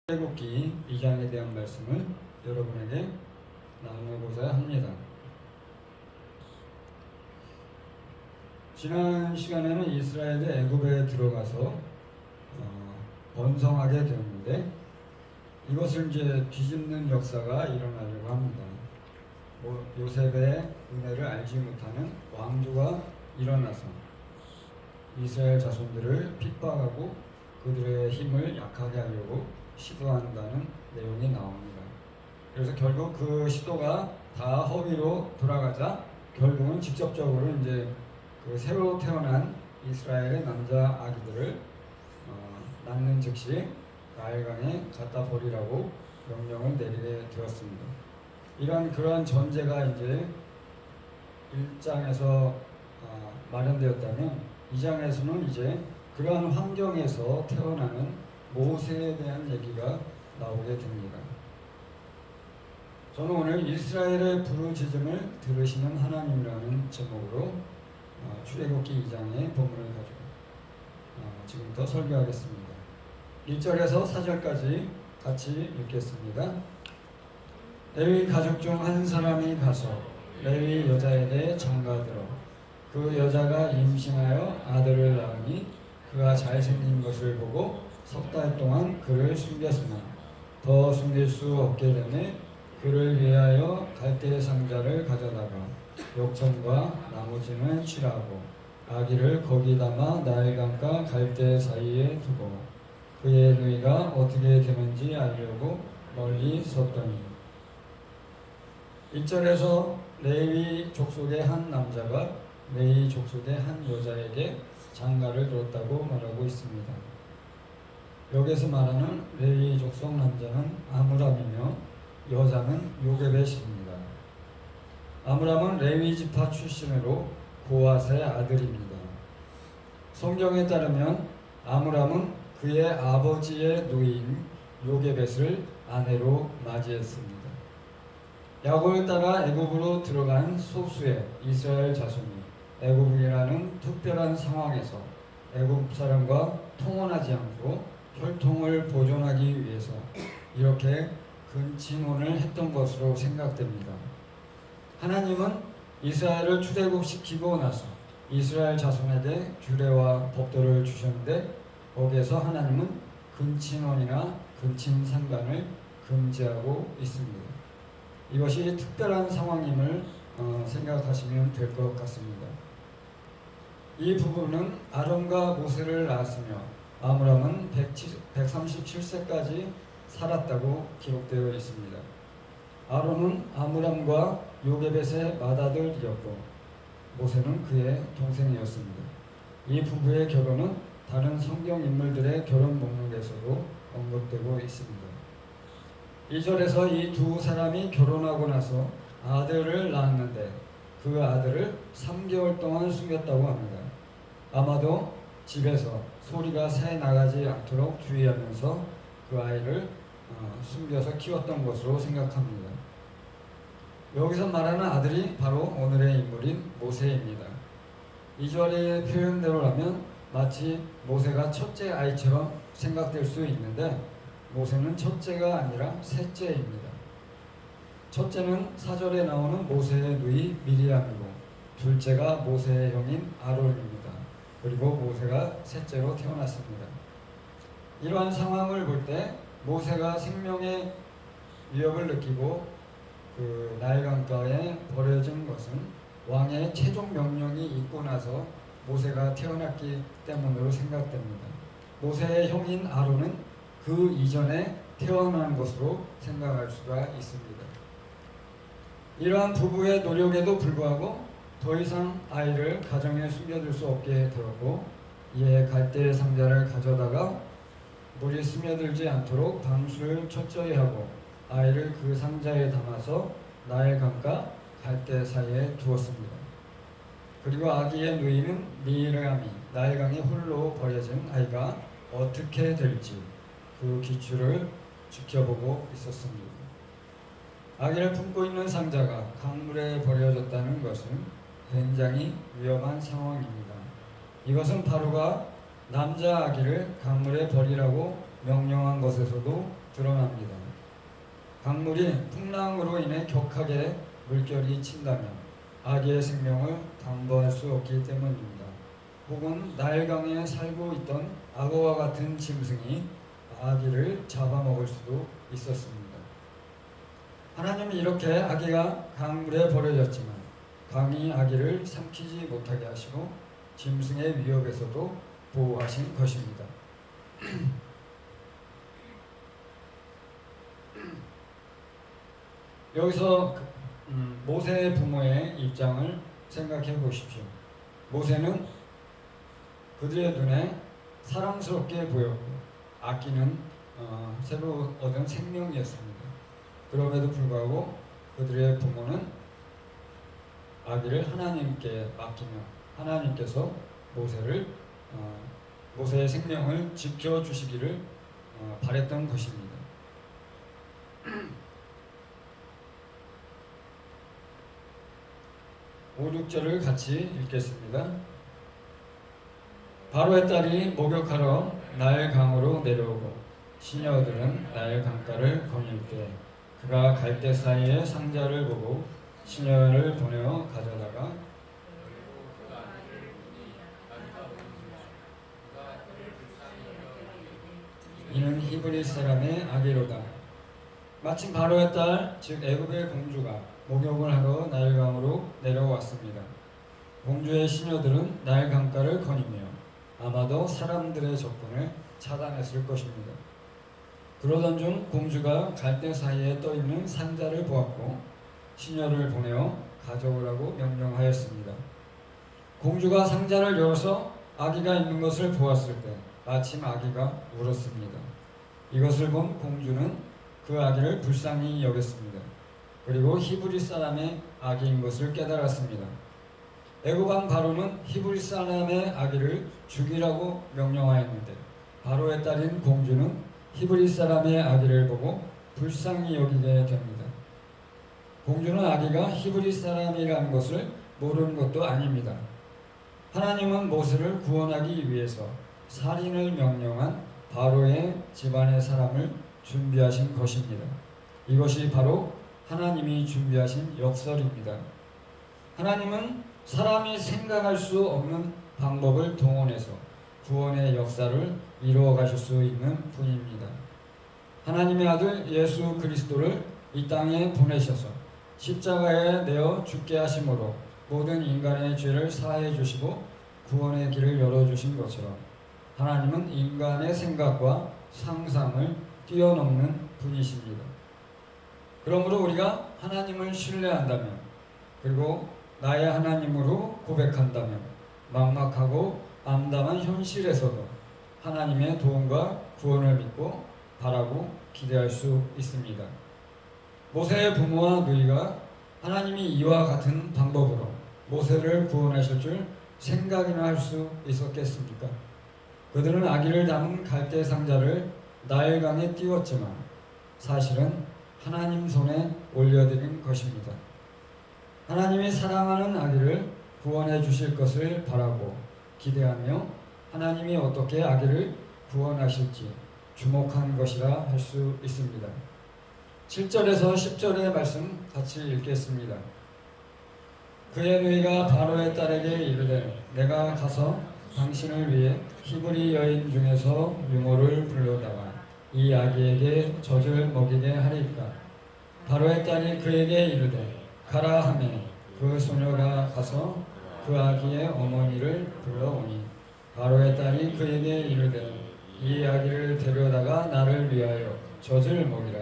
출애굽기 2장에 대한 말씀을 여러분에게 나누고자 합니다. 지난 시간에는 이스라엘이 애굽에 들어가서 번성하게 되었는데 이것을 이제 뒤집는 역사가 일어나려고 합니다. 요셉의 은혜를 알지 못하는 왕조가 일어나서 이스라엘 자손들을 핍박하고 그들의 힘을 약하게 하려고 시도한다는 내용이 나옵니다. 그래서 결국 그 시도가 다 허위로 돌아가자 결국은 직접적으로 이제 그 새로 태어난 이스라엘의 남자 아기들을 낳는 즉시 나일강에 갖다 버리라고 명령을 내리게 되었습니다. 그러한 전제가 이제 1장에서 마련되었다면 2장에서는 이제 그러한 환경에서 태어나는 모세에 대한 얘기가 나오게 됩니다. 저는 오늘 이스라엘의 부르짖음을 들으시는 하나님이라는 제목으로 출애굽기 2장의 본문을 가지고 지금부터 설교하겠습니다. 1절에서 4절까지 같이 읽겠습니다. 레위 가족 중 한 사람이 가서 레위 여자에게 장가들어 그 여자가 임신하여 아들을 낳으니 그가 잘생긴 것을 보고 석 달 동안 그를 숨겼으나 더 숨길 수 없게 되매 그를 위하여 갈대 상자를 가져다가 욕정과 나머지는 취하고 아기를 거기 담아 나일강과 갈대 사이에 두고 그의 누이가 어떻게 되는지 알려고 멀리 섰더니 1절에서 레위 족속의 한 남자가 레위 족속의 한 여자에게 장가를 들었다고 말하고 있습니다. 여기서 말하는 레위 족속 남자는 아므람이며 여자는 요게벳입니다. 아므람은 레위 지파 출신으로 고앗의 아들입니다. 성경에 따르면 아므람은 그의 아버지의 누이인 요게벳을 아내로 맞이했습니다. 야곱을 따라 애굽으로 들어간 소수의 이스라엘 자손이 애굽이라는 특별한 상황에서 애굽 사람과 통혼하지 않고 혈통을 보존하기 위해서 이렇게 근친혼을 했던 것으로 생각됩니다. 하나님은 이스라엘을 출애굽시키고 나서 이스라엘 자손에게 규례와 법도를 주셨는데 거기에서 하나님은 근친혼이나 근친상간을 금지하고 있습니다. 이것이 특별한 상황임을 생각하시면 될 것 같습니다. 이 부분은 아론과 모세를 낳았으며 아므람은 137세까지 살았다고 기록되어 있습니다. 아론은 아므람과 요게벳의 맏아들이었고 모세는 그의 동생이었습니다. 이 부부의 결혼은 다른 성경 인물들의 결혼 목록에서도 언급되고 있습니다. 2절에서 이 두 사람이 결혼하고 나서 아들을 낳았는데 그 아들을 3개월 동안 숨겼다고 합니다. 아마도 집에서 소리가 새 나가지 않도록 주의하면서 그 아이를 숨겨서 키웠던 것으로 생각합니다. 여기서 말하는 아들이 바로 오늘의 인물인 모세입니다. 2절의 표현대로라면 마치 모세가 첫째 아이처럼 생각될 수 있는데 모세는 첫째가 아니라 셋째입니다. 첫째는 4절에 나오는 모세의 누이 미리암이고 둘째가 모세의 형인 아론입니다. 그리고 모세가 셋째로 태어났습니다. 이러한 상황을 볼 때 모세가 생명의 위협을 느끼고 그 나일강가에 버려진 것은 왕의 최종 명령이 있고 나서 모세가 태어났기 때문으로 생각됩니다. 모세의 형인 아론은 그 이전에 태어난 것으로 생각할 수가 있습니다. 이러한 부부의 노력에도 불구하고 더 이상 아이를 가정에 숨겨둘 수 없게 되었고 이에 갈대 상자를 가져다가 물이 스며들지 않도록 방수를 철저히 하고 아이를 그 상자에 담아서 나일강과 갈대 사이에 두었습니다. 그리고 아기의 누이는 미리암이 나일강에 홀로 버려진 아이가 어떻게 될지 그 기추를 지켜보고 있었습니다. 아기를 품고 있는 상자가 강물에 버려졌다는 것은 굉장히 위험한 상황입니다. 이것은 바로가 남자 아기를 강물에 버리라고 명령한 것에서도 드러납니다. 강물이 풍랑으로 인해 격하게 물결이 친다면 아기의 생명을 담보할 수 없기 때문입니다. 혹은 나일강에 살고 있던 악어와 같은 짐승이 아기를 잡아먹을 수도 있었습니다. 하나님은 이렇게 아기가 강물에 버려졌지만 강이 아기를 삼키지 못하게 하시고 짐승의 위협에서도 보호하신 것입니다. 여기서 모세의 부모의 입장을 생각해 보십시오. 모세는 그들의 눈에 사랑스럽게 보였고 아기는 새로 얻은 생명이었습니다. 그럼에도 불구하고 그들의 부모는 아기를 하나님께 맡기며 하나님께서 모세의 생명을 지켜주시기를 바랬던 것입니다. 5, 6절을 같이 읽겠습니다. 바로의 딸이 목욕하러 나일강으로 내려오고 시녀들은 나일 강가를 거닐 때 그가 갈대 사이에 상자를 보고 시녀를 보내어 가져다가 이는 히브리 사람의 아기로다. 마침 바로의 딸 즉 애굽의 공주가 목욕을 하러 나일강으로 내려왔습니다. 공주의 시녀들은 나일 강가를 거니며 아마도 사람들의 접근을 차단했을 것입니다. 그러던 중 공주가 갈대 사이에 떠있는 상자를 보았고 시녀를 보내어 가져오라고 명령하였습니다. 공주가 상자를 열어서 아기가 있는 것을 보았을 때 마침 아기가 울었습니다. 이것을 본 공주는 그 아기를 불쌍히 여겼습니다. 그리고 히브리 사람의 아기인 것을 깨달았습니다. 애굽 왕 바로는 히브리 사람의 아기를 죽이라고 명령하였는데 바로의 딸인 공주는 히브리 사람의 아기를 보고 불쌍히 여기게 됩니다. 공주는 아기가 히브리 사람이라는 것을 모르는 것도 아닙니다. 하나님은 모세를 구원하기 위해서 살인을 명령한 바로의 집안의 사람을 준비하신 것입니다. 이것이 바로 하나님이 준비하신 역설입니다. 하나님은 사람이 생각할 수 없는 방법을 동원해서 구원의 역사를 이루어 가실 수 있는 분입니다. 하나님의 아들 예수 그리스도를 이 땅에 보내셔서 십자가에 내어 죽게 하심으로 모든 인간의 죄를 사하여 주시고 구원의 길을 열어주신 것처럼 하나님은 인간의 생각과 상상을 뛰어넘는 분이십니다. 그러므로 우리가 하나님을 신뢰한다면 그리고 나의 하나님으로 고백한다면 막막하고 암담한 현실에서도 하나님의 도움과 구원을 믿고 바라고 기대할 수 있습니다. 모세의 부모와 누이가 하나님이 이와 같은 방법으로 모세를 구원하실 줄 생각이나 할 수 있었겠습니까? 그들은 아기를 담은 갈대 상자를 나일강에 띄웠지만 사실은 하나님 손에 올려드린 것입니다. 하나님이 사랑하는 아기를 구원해 주실 것을 바라고 기대하며 하나님이 어떻게 아기를 구원하실지 주목한 것이라 할 수 있습니다. 7절에서 10절의 말씀 같이 읽겠습니다. 그의 누이가 바로의 딸에게 이르되 내가 가서 당신을 위해 히브리 여인 중에서 유모를 불러다가 이 아기에게 젖을 먹이게 하리까. 바로의 딸이 그에게 이르되 가라 하매 그 소녀가 가서 그 아기의 어머니를 불러오니 바로의 딸이 그에게 이르되 이 아기를 데려다가 나를 위하여 젖을 먹이라.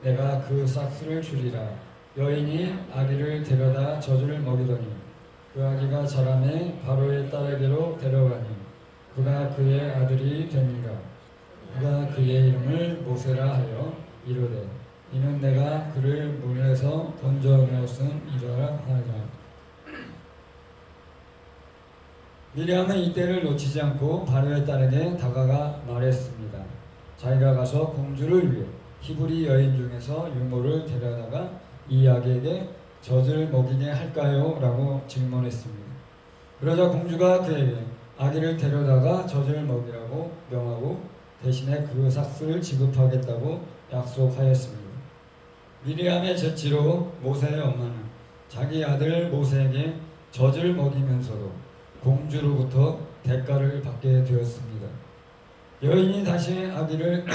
내가 그 싹스를 주리라. 여인이 아기를 데려다 젖을 먹이더니 그 아기가 자라매 바로의 딸에게로 데려가니 그가 그의 아들이 되니라. 그가 그의 이름을 모세라 하여 이르되 이는 내가 그를 물에서 건져내었음이라 하라. 미리암은 이때를 놓치지 않고 바로의 딸에게 다가가 말했습니다. 자기가 가서 공주를 위해 히브리 여인 중에서 유모를 데려다가 이 아기에게 젖을 먹이게 할까요? 라고 질문했습니다. 그러자 공주가 그에게 아기를 데려다가 젖을 먹이라고 명하고 대신에 그 삭스를 지급하겠다고 약속하였습니다. 미리암의 젖지로 모세의 엄마는 자기 아들 모세에게 젖을 먹이면서도 공주로부터 대가를 받게 되었습니다. 여인이 다시 아기를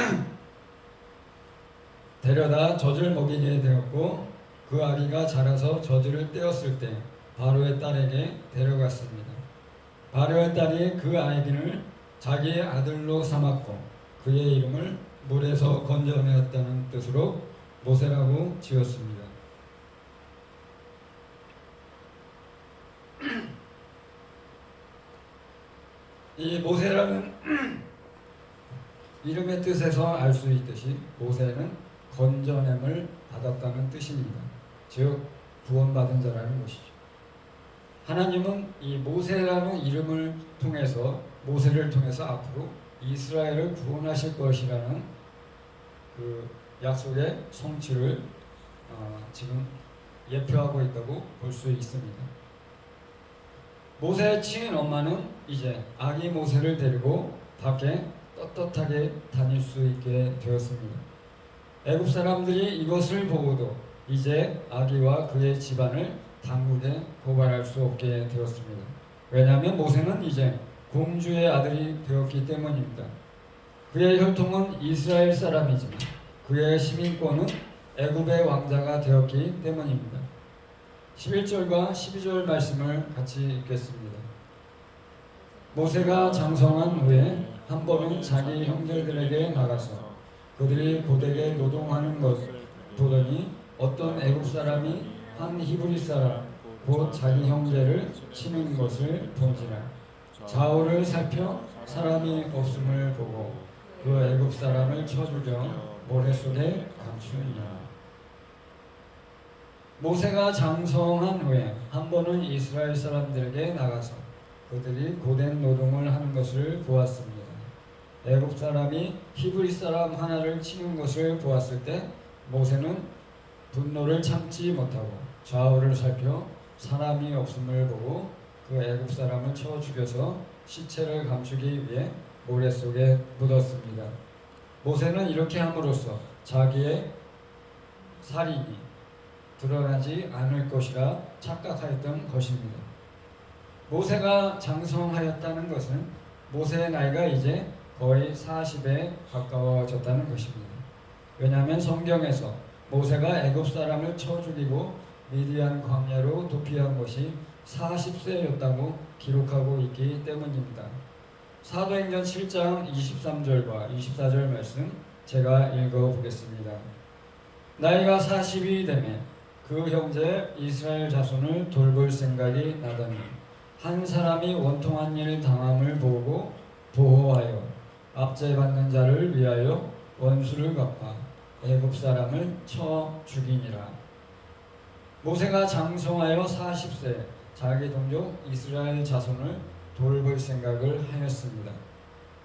데려다 젖을 먹이게 되었고 그 아기가 자라서 젖을 떼었을 때 바로의 딸에게 데려갔습니다. 바로의 딸이 그 아기를 자기의 아들로 삼았고 그의 이름을 물에서 건져내었다는 뜻으로 모세라고 지었습니다. 이 모세라는 이름의 뜻에서 알 수 있듯이 모세는 건져냄을 받았다는 뜻입니다. 즉 구원받은 자라는 것이죠. 하나님은 이 모세라는 이름을 통해서 모세를 통해서 앞으로 이스라엘을 구원하실 것이라는 그 약속의 성취를 지금 예표하고 있다고 볼 수 있습니다. 모세의 친인 엄마는 이제 아기 모세를 데리고 밖에 떳떳하게 다닐 수 있게 되었습니다. 애굽 사람들이 이것을 보고도 이제 아기와 그의 집안을 당국에 고발할 수 없게 되었습니다. 왜냐하면 모세는 이제 공주의 아들이 되었기 때문입니다. 그의 혈통은 이스라엘 사람이지만 그의 시민권은 애굽의 왕자가 되었기 때문입니다. 11절과 12절 말씀을 같이 읽겠습니다. 모세가 장성한 후에 한 번은 자기 형제들에게 나가서 그들이 고되게 노동하는 것을 보더니 어떤 애굽 사람이 한 히브리 사람 곧 자기 형제를 치는 것을 본지라. 좌우를 살펴 사람이 없음을 보고 그 애굽 사람을 쳐 죽여 모래 속에 감추니라. 모세가 장성한 후에 한 번은 이스라엘 사람들에게 나가서 그들이 고된 노동을 하는 것을 보았습니다. 애굽 사람이 히브리 사람 하나를 치는 것을 보았을 때 모세는 분노를 참지 못하고 좌우를 살펴 사람이 없음을 보고 그 애굽 사람을 쳐 죽여서 시체를 감추기 위해 모래 속에 묻었습니다. 모세는 이렇게 함으로써 자기의 살인이 드러나지 않을 것이라 착각하였던 것입니다. 모세가 장성하였다는 것은 모세의 나이가 이제 거의 40에 가까워졌다는 것입니다. 왜냐하면 성경에서 모세가 애굽 사람을 쳐 죽이고 미디안 광야로 도피한 것이 40세였다고 기록하고 있기 때문입니다. 사도행전 7장 23절과 24절 말씀 제가 읽어보겠습니다. 나이가 40이 되매 그 형제 이스라엘 자손을 돌볼 생각이 나더니 한 사람이 원통한 일 당함을 보고 보호하여 압제받는 자를 위하여 원수를 갚아 애굽 사람을 쳐 죽이니라. 모세가 장성하여 40세 자기 동족 이스라엘 자손을 돌볼 생각을 하였습니다.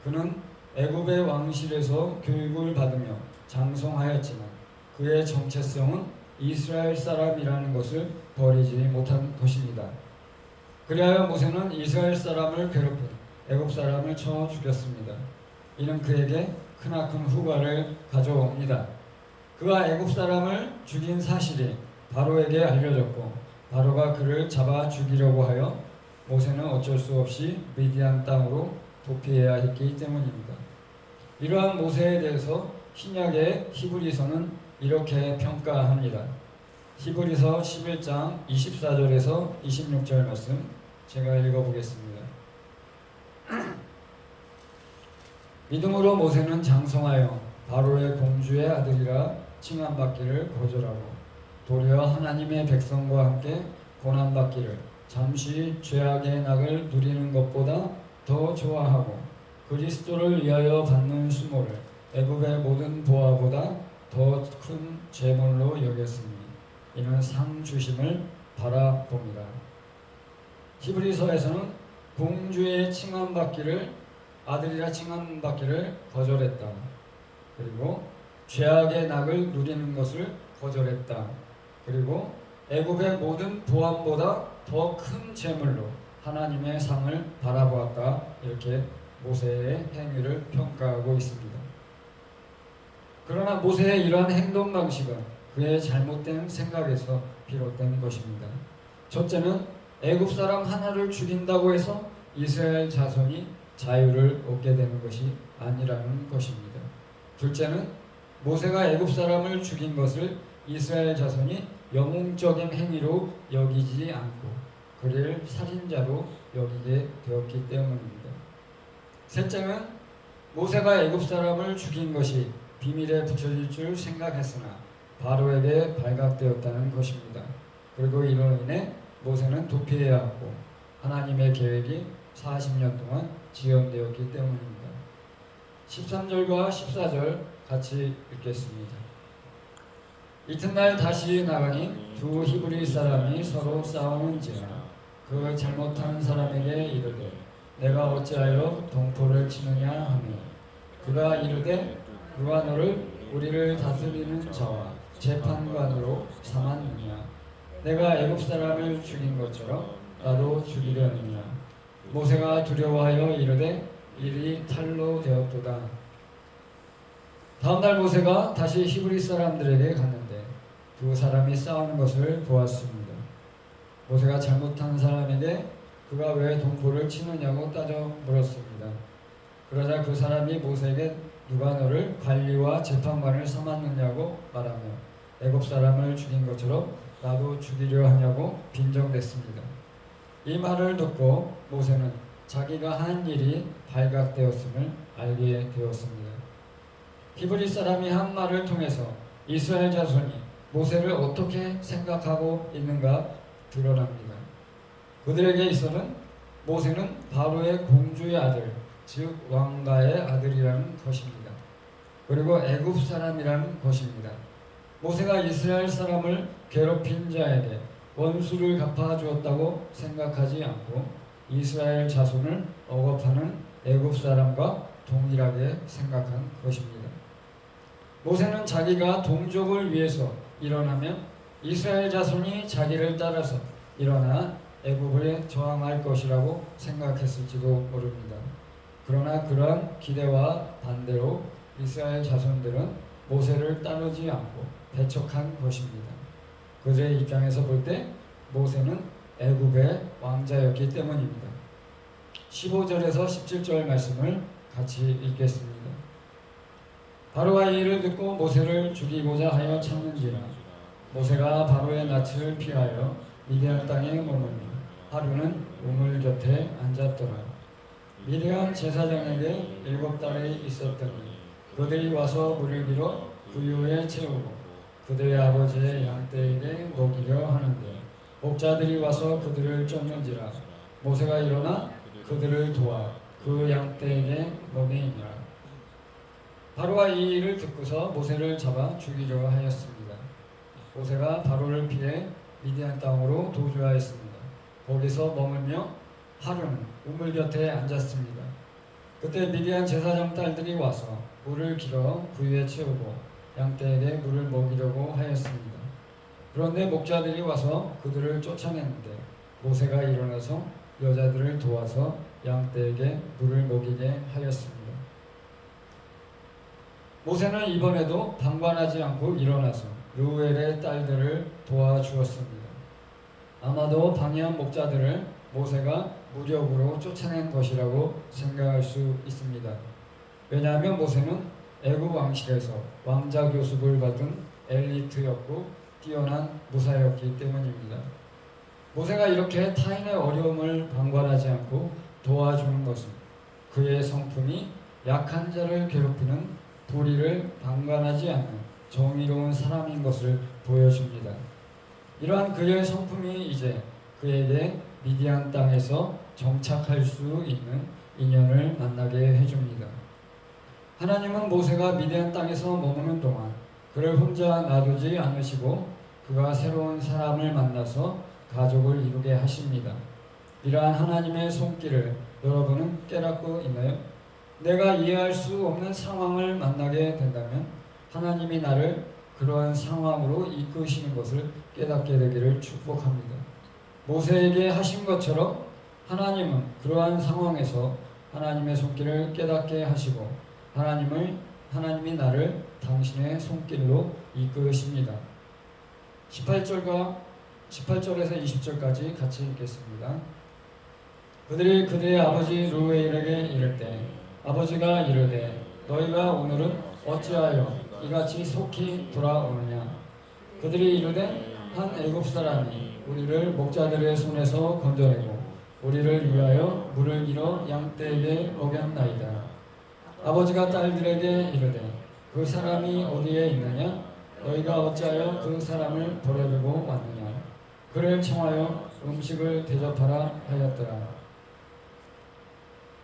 그는 애굽의 왕실에서 교육을 받으며 장성하였지만 그의 정체성은 이스라엘 사람이라는 것을 버리지 못한 것입니다. 그리하여 모세는 이스라엘 사람을 괴롭힌 애굽 사람을 쳐 죽였습니다. 이는 그에게 크나큰 후과를 가져옵니다. 그가 애굽 사람을 죽인 사실이 바로에게 알려졌고 바로가 그를 잡아 죽이려고 하여 모세는 어쩔 수 없이 미디안 땅으로 도피해야 했기 때문입니다. 이러한 모세에 대해서 신약의 히브리서는 이렇게 평가합니다. 히브리서 11장 24절에서 26절 말씀 제가 읽어보겠습니다. 믿음으로 모세는 장성하여 바로의 공주의 아들이라 칭함받기를 거절하고 도리어 하나님의 백성과 함께 고난받기를 잠시 죄악의 낙을 누리는 것보다 더 좋아하고 그리스도를 위하여 받는 수모를 애굽의 모든 보화보다 더 큰 재물로 여겼으니 이는 상 주심을 바라봅니다. 히브리서에서는 공주의 칭함받기를 아들이라 칭함받기를 거절했다. 그리고 죄악의 낙을 누리는 것을 거절했다. 그리고 애굽의 모든 보안보다 더 큰 재물로 하나님의 상을 바라보았다. 이렇게 모세의 행위를 평가하고 있습니다. 그러나 모세의 이러한 행동 방식은 그의 잘못된 생각에서 비롯된 것입니다. 첫째는 애굽 사람 하나를 죽인다고 해서 이스라엘 자손이 자유를 얻게 되는 것이 아니라는 것입니다. 둘째는 모세가 애굽 사람을 죽인 것을 이스라엘 자손이 영웅적인 행위로 여기지 않고 그를 살인자로 여기게 되었기 때문입니다. 셋째는 모세가 애굽 사람을 죽인 것이 비밀에 붙여질 줄 생각했으나 바로에게 발각되었다는 것입니다. 그리고 이로 인해 모세는 도피해야 하고 하나님의 계획이 40년 동안 지연되었기 때문입니다. 13절과 14절 같이 읽겠습니다. 이튿날 다시 나가니 두 히브리 사람이 서로 싸우는지라 그 잘못한 사람에게 이르되 내가 어찌하여 동포를 치느냐 하며 그가 이르되 누가 너를 우리를 다스리는 자와 재판관으로 삼았느냐 내가 애굽 사람을 죽인 것처럼 나도 죽이려느냐 모세가 두려워하여 이르되 일이 탈로 되었도다. 다음날 모세가 다시 히브리 사람들에게 갔는데 두 사람이 싸우는 것을 보았습니다. 모세가 잘못한 사람에게 그가 왜 동포를 치느냐고 따져 물었습니다. 그러자 그 사람이 모세에게 누가 너를 관리와 재판관을 삼았느냐고 말하며 애굽 사람을 죽인 것처럼 나도 죽이려 하냐고 빈정댔습니다. 이 말을 듣고 모세는 자기가 한 일이 발각되었음을 알게 되었습니다. 히브리 사람이 한 말을 통해서 이스라엘 자손이 모세를 어떻게 생각하고 있는가 드러납니다. 그들에게 있어서는 모세는 바로의 공주의 아들, 즉 왕가의 아들이라는 것입니다. 그리고 애굽 사람이라는 것입니다. 모세가 이스라엘 사람을 괴롭힌 자에게 원수를 갚아주었다고 생각하지 않고 이스라엘 자손을 억압하는 애굽 사람과 동일하게 생각한 것입니다. 모세는 자기가 동족을 위해서 일어나면 이스라엘 자손이 자기를 따라서 일어나 애굽에 저항할 것이라고 생각했을지도 모릅니다. 그러나 그러한 기대와 반대로 이스라엘 자손들은 모세를 따르지 않고 배척한 것입니다. 그들의 입장에서 볼 때 모세는 애굽의 왕자였기 때문입니다. 15절에서 17절 말씀을 같이 읽겠습니다. 바로가 이 일을 듣고 모세를 죽이고자 하여 찾는지라 모세가 바로의 낯을 피하여 미디안 땅에 머물며 하루는 우물 곁에 앉았더라. 미디안 제사장에게 7달이 있었더니 그들이 와서 물을 길어 부유에 채우고 그들의 아버지의 양떼에게 먹이려 하는데 목자들이 와서 그들을 쫓는지라 모세가 일어나 그들을 도와 그 양떼에게 먹이니라. 바로가 이 일을 듣고서 모세를 잡아 죽이려 하였습니다. 모세가 바로를 피해 미디안 땅으로 도주하였습니다. 거기서 머물며 하루는 우물 곁에 앉았습니다. 그때 미디안 제사장 딸들이 와서 물을 길어 부유에 채우고 양떼에게 물을 먹이려고 하였습니다. 그런데 목자들이 와서 그들을 쫓아냈는데 모세가 일어나서 여자들을 도와서 양떼에게 물을 먹이게 하였습니다. 모세는 이번에도 방관하지 않고 일어나서 르우엘의 딸들을 도와주었습니다. 아마도 방해한 목자들을 모세가 무력으로 쫓아낸 것이라고 생각할 수 있습니다. 왜냐하면 모세는 애굽 왕실에서 왕자 교습을 받은 엘리트였고 뛰어난 무사였기 때문입니다. 모세가 이렇게 타인의 어려움을 방관하지 않고 도와주는 것은 그의 성품이 약한 자를 괴롭히는 도리를 방관하지 않는 정의로운 사람인 것을 보여줍니다. 이러한 그의 성품이 이제 그에게 미디안 땅에서 정착할 수 있는 인연을 만나게 해줍니다. 하나님은 모세가 미디안 땅에서 머무는 동안 그를 혼자 놔두지 않으시고 그가 새로운 사람을 만나서 가족을 이루게 하십니다. 이러한 하나님의 손길을 여러분은 깨닫고 있나요? 내가 이해할 수 없는 상황을 만나게 된다면 하나님이 나를 그러한 상황으로 이끄시는 것을 깨닫게 되기를 축복합니다. 모세에게 하신 것처럼 하나님은 그러한 상황에서 하나님의 손길을 깨닫게 하시고 하나님이 나를 당신의 손길로 이끄십니다. 18절에서 20절까지 같이 읽겠습니다. 그들이 그들의 아버지 루엘에게 이를 때 아버지가 이르되 너희가 오늘은 어찌하여 이같이 속히 돌아오느냐. 그들이 이르되 한 애굽 사람이 우리를 목자들의 손에서 건져내고 우리를 위하여 물을 길어 양떼에게 먹였나이다. 아버지가 딸들에게 이르되 그 사람이 어디에 있느냐. 너희가 어찌하여 그 사람을 버려두고 왔느냐. 그를 청하여 음식을 대접하라 하였더라.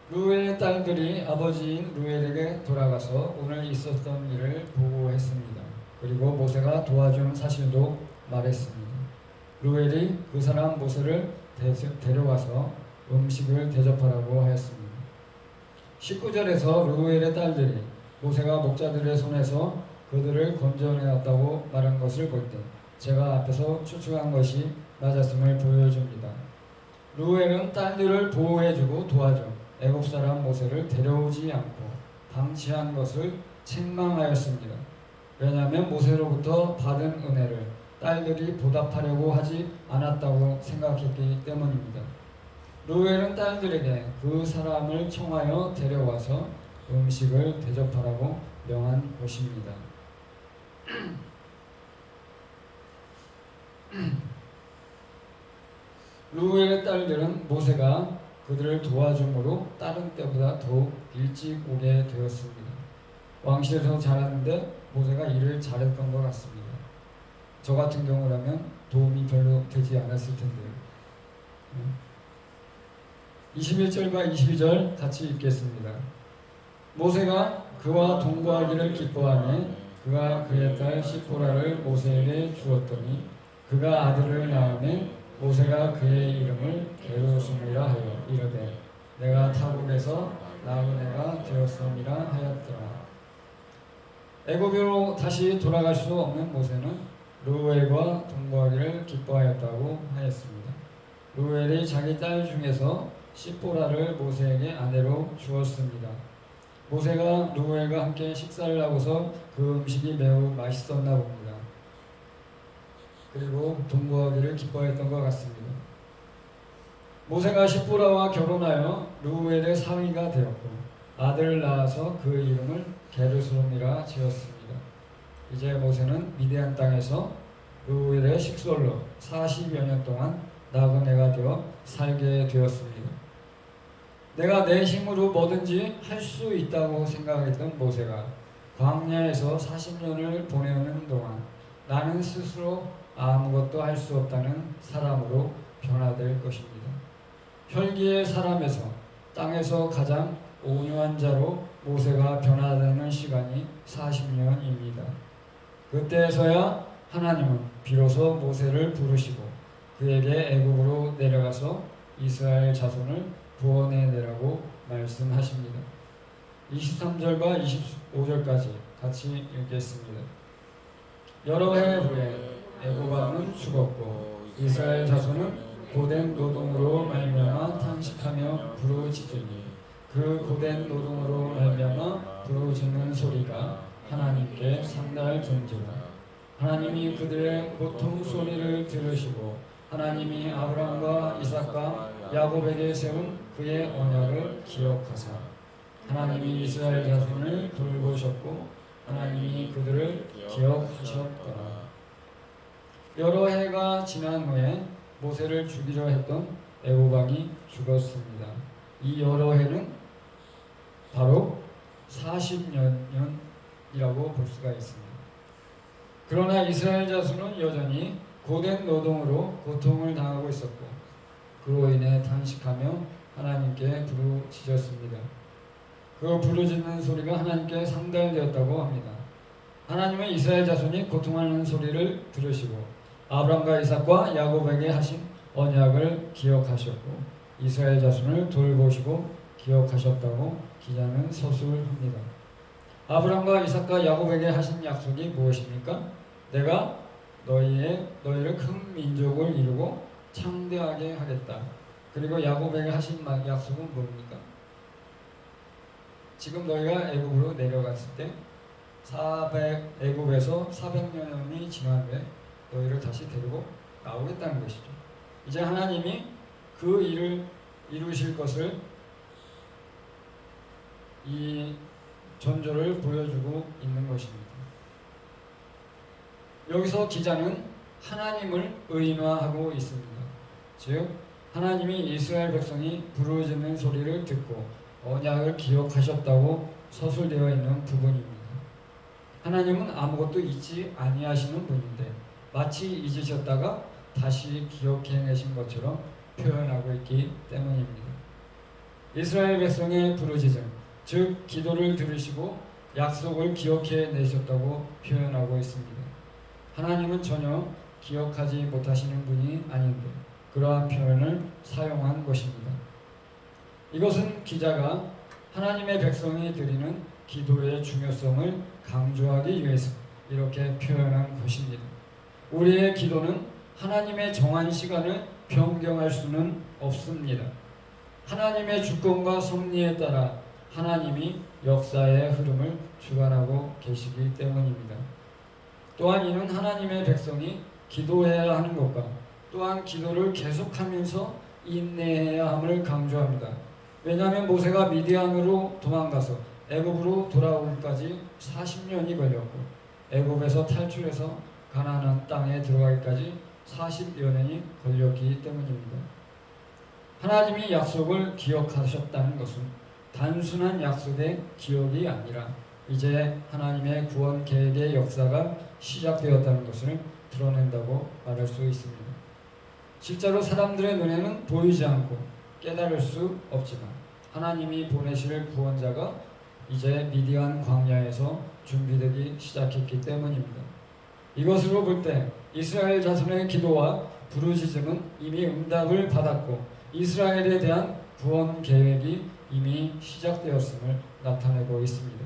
루엘의 딸들이 아버지인 루엘에게 돌아가서 오늘 있었던 일을 보고했습니다. 그리고 모세가 도와준 사실도 말했습니다. 루엘이 그 사람 모세를 데려가서 음식을 대접하라고 하였습니다. 19절에서 루엘의 딸들이 모세가 목자들의 손에서 그들을 건져내었다고 말한 것을 볼 때 제가 앞에서 추측한 것이 맞았음을 보여줍니다. 루엘은 딸들을 보호해주고 도와줘 애굽 사람 모세를 데려오지 않고 방치한 것을 책망하였습니다. 왜냐하면 모세로부터 받은 은혜를 딸들이 보답하려고 하지 않았다고 생각했기 때문입니다. 루엘은 딸들에게 그 사람을 청하여 데려와서 음식을 대접하라고 명한 것입니다. 루엘의 딸들은 모세가 그들을 도와줌으로 다른 때보다 더욱 일찍 오게 되었습니다. 왕실에서 자랐는데 모세가 일을 잘했던 것 같습니다. 저 같은 경우라면 도움이 별로 되지 않았을 텐데요. 21절과 22절 같이 읽겠습니다. 모세가 그와 동거하기를 기뻐하며 그가 그의 딸 시포라를 모세에게 주었더니 그가 아들을 낳으며 모세가 그의 이름을 게르솜이라 하여 이르되 내가 타국에서 낳은 애가 되었음이라 하였더라. 애굽으로 다시 돌아갈 수 없는 모세는 루엘과 동거하기를 기뻐하였다고 하였습니다. 루엘이 자기 딸 중에서 시포라를 모세에게 아내로 주었습니다. 모세가 루엘과 함께 식사를 하고서 그 음식이 매우 맛있었나 봅니다. 그리고 동거하기를 기뻐했던 것 같습니다. 모세가 시포라와 결혼하여 루엘의 사위가 되었고 아들을 낳아서 그 이름을 게르솜이라 지었습니다. 이제 모세는 미디안 땅에서 루엘의 식솔로 40여 년 동안 나그네가 되어 살게 되었습니다. 내가 내 힘으로 뭐든지 할 수 있다고 생각했던 모세가 광야에서 40년을 보내는 동안 나는 스스로 아무것도 할 수 없다는 사람으로 변화될 것입니다. 혈기의 사람에서 땅에서 가장 온유한 자로 모세가 변화되는 시간이 40년입니다. 그때에서야 하나님은 비로소 모세를 부르시고 그에게 애굽으로 내려가서 이스라엘 자손을 구원해내라고 말씀하십니다. 23절과 25절까지 같이 읽겠습니다. 여러 해 후에 애굽 왕은 죽었고 이스라엘 자손은 고된 노동으로 말미암아 탄식하며 부르짖으니 그 고된 노동으로 말미암아 부르짖는 소리가 하나님께 상달된지라. 하나님이 그들의 고통 소리를 들으시고 하나님이 아브라함과 이삭과 야곱에게 세운 그의 언약을 기억하사 하나님이 이스라엘 자손을 돌보셨고 하나님이 그들을 기억하셨더라. 여러 해가 지난 후에 모세를 죽이려 했던 애굽 왕이 죽었습니다. 이 여러 해는 바로 40년이라고 볼 수가 있습니다. 그러나 이스라엘 자손은 여전히 고된 노동으로 고통을 당하고 있었고 그로 인해 탄식하며 하나님께 부르짖었습니다. 그 부르짖는 소리가 하나님께 상달되었다고 합니다. 하나님은 이스라엘 자손이 고통하는 소리를 들으시고 아브라함과 이삭과 야곱에게 하신 언약을 기억하셨고 이스라엘 자손을 돌보시고 기억하셨다고 기자는 서술합니다. 아브라함과 이삭과 야곱에게 하신 약속이 무엇입니까? 내가 너희를 큰 민족을 이루고 창대하게 하겠다. 그리고 야곱에게 하신 약속은 뭡니까? 지금 너희가 애굽으로 내려갔을 때 애굽에서 400여 년이 지난 후에 너희를 다시 데리고 나오겠다는 것이죠. 이제 하나님이 그 일을 이루실 것을 이 전조를 보여주고 있는 것입니다. 여기서 기자는 하나님을 의인화하고 있습니다. 즉 하나님이 이스라엘 백성이 부르짖는 소리를 듣고 언약을 기억하셨다고 서술되어 있는 부분입니다. 하나님은 아무것도 잊지 아니하시는 분인데 마치 잊으셨다가 다시 기억해내신 것처럼 표현하고 있기 때문입니다. 이스라엘 백성의 부르짖음, 즉 기도를 들으시고 약속을 기억해내셨다고 표현하고 있습니다. 하나님은 전혀 기억하지 못하시는 분이 아닌데 그러한 표현을 사용한 것입니다. 이것은 기자가 하나님의 백성이 드리는 기도의 중요성을 강조하기 위해서 이렇게 표현한 것입니다. 우리의 기도는 하나님의 정한 시간을 변경할 수는 없습니다. 하나님의 주권과 섭리에 따라 하나님이 역사의 흐름을 주관하고 계시기 때문입니다. 또한 이는 하나님의 백성이 기도해야 하는 것과 또한 기도를 계속하면서 인내해야 함을 강조합니다. 왜냐하면 모세가 미디안으로 도망가서 애굽으로 돌아오기까지 40년이 걸렸고 애굽에서 탈출해서 가나안 땅에 들어가기까지 40여 년이 걸렸기 때문입니다. 하나님이 약속을 기억하셨다는 것은 단순한 약속의 기억이 아니라 이제 하나님의 구원 계획의 역사가 시작되었다는 것을 드러낸다고 말할 수 있습니다. 실제로 사람들의 눈에는 보이지 않고 깨달을 수 없지만 하나님이 보내실 구원자가 이제 미디안 광야에서 준비되기 시작했기 때문입니다. 이것으로 볼 때 이스라엘 자손의 기도와 부르짖음은 이미 응답을 받았고 이스라엘에 대한 구원 계획이 이미 시작되었음을 나타내고 있습니다.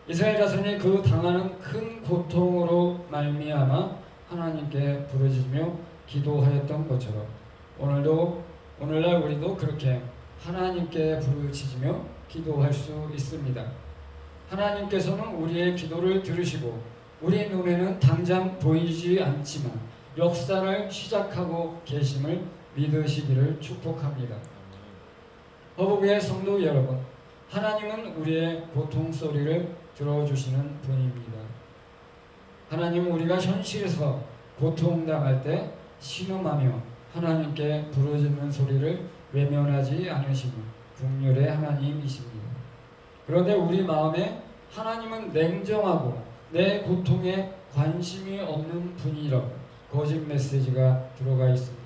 이스라엘 자손이 그 당하는 큰 고통으로 말미암아 하나님께 부르짖으며 기도하였던 것처럼 오늘날 우리도 그렇게 하나님께 부르짖으며 기도할 수 있습니다. 하나님께서는 우리의 기도를 들으시고 우리 눈에는 당장 보이지 않지만 역사를 시작하고 계심을 믿으시기를 축복합니다. 허복의 성도 여러분, 하나님은 우리의 고통 소리를 들어주시는 분입니다. 하나님은 우리가 현실에서 고통당할 때 신음하며 하나님께 부르짖는 소리를 외면하지 않으시는 긍휼의 하나님이십니다. 그런데 우리 마음에 하나님은 냉정하고 내 고통에 관심이 없는 분이라고 거짓 메시지가 들어가 있습니다.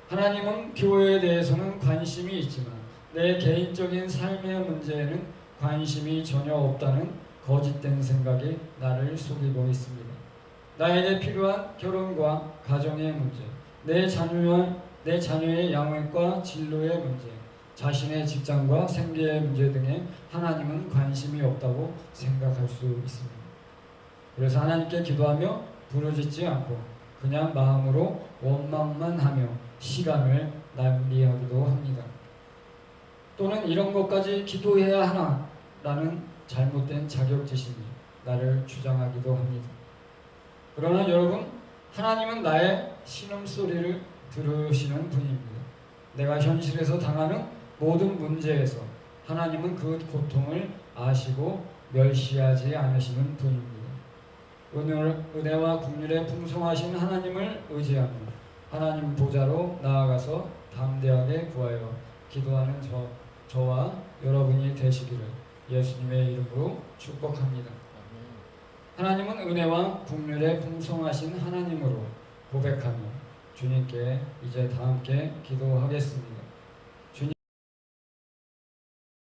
하나님은 교회에 대해서는 관심이 있지만 내 개인적인 삶의 문제에는 관심이 전혀 없다는 거짓된 생각이 나를 속이고 있습니다. 나에게 필요한 결혼과 가정의 문제, 내 자녀의 양육과 진로의 문제, 자신의 직장과 생계의 문제 등에 하나님은 관심이 없다고 생각할 수 있습니다. 그래서 하나님께 기도하며 부르짖지 않고 그냥 마음으로 원망만 하며 시간을 낭비하기도 합니다. 또는 이런 것까지 기도해야 하나? 라는 잘못된 자격지심이 나를 주장하기도 합니다. 그러나 여러분, 하나님은 나의 신음소리를 들으시는 분입니다. 내가 현실에서 당하는 모든 문제에서 하나님은 그 고통을 아시고 멸시하지 않으시는 분입니다. 은혜와 긍휼에 풍성하신 하나님을 의지하며 하나님 보좌로 나아가서 담대하게 구하여 기도하는 저와 여러분이 되시기를 예수님의 이름으로 축복합니다. 하나님은 은혜와 긍휼에 풍성하신 하나님으로 고백하며 주님께 이제 다 함께 기도하겠습니다.